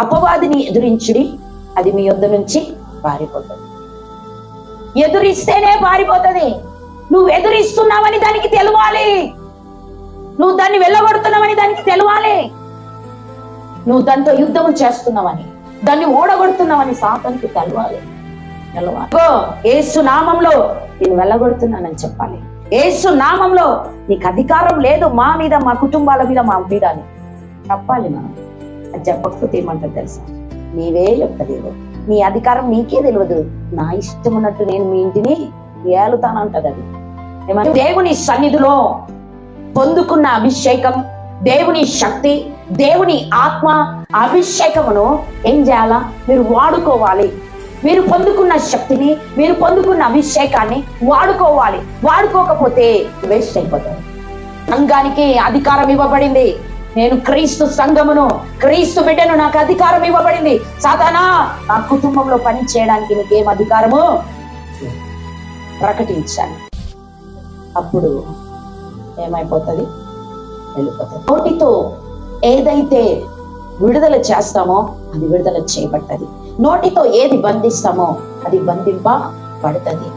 అపవాదిని ఎదురించుడి, అది మీ యొద్ద నుంచి పారిపోతుంది. ఎదురిస్తేనే పారిపోతుంది. నువ్వు ఎదురిస్తున్నావని దానికి తెలవాలి. నువ్వు దాన్ని వెళ్ళగొడుతున్నావని దానికి తెలవాలి. నువ్వు దాంతో యుద్ధం చేస్తున్నావని, దాన్ని ఓడగొడుతున్నావని సాతానికి తెలవాలి. యేసు నామంలో నేను వెళ్ళగొడుతున్నానని చెప్పాలి. యేసు నామంలో నీకు అధికారం లేదు మా మీద, మా కుటుంబాల మీద, మా మీద అని చెప్పాలి. మనం అది చెప్పకపోతే ఏమంటారు తెలుసా? నీవే చెప్తలేవు, నీ అధికారం నీకే తెలియదు, నా ఇష్టం ఉన్నట్టు నేను మీ ఇంటిని ఏలుతానంటది. అది ఏమంటే దేవుని సన్నిధిలో పొందుకున్న అభిషేకం, దేవుని శక్తి, దేవుని ఆత్మ అభిషేకమును ఏం చేయాలా? మీరు వాడుకోవాలి. మీరు పొందుకున్న శక్తిని, మీరు పొందుకున్న అభిషేకాన్ని వాడుకోవాలి. వాడుకోకపోతే వేస్ట్ అయిపోతారు. సంఘానికి అధికారం ఇవ్వబడింది. నేను క్రీస్తు సంఘమును, క్రీస్తు బిడ్డను, నాకు అధికారం ఇవ్వబడింది. సాతానా, నా కుటుంబంలో పని చేయడానికి నీకేం అధికారము? ప్రకటించాలి. అప్పుడు ఏమైపోతుంది? వెళ్ళిపోతుంది. నోటితో ఏదైతే విడుదల చేస్తామో అది విడుదల చేయబడ్డది. నోటితో ఏది బంధిస్తామో అది బంధింపబడుతుంది.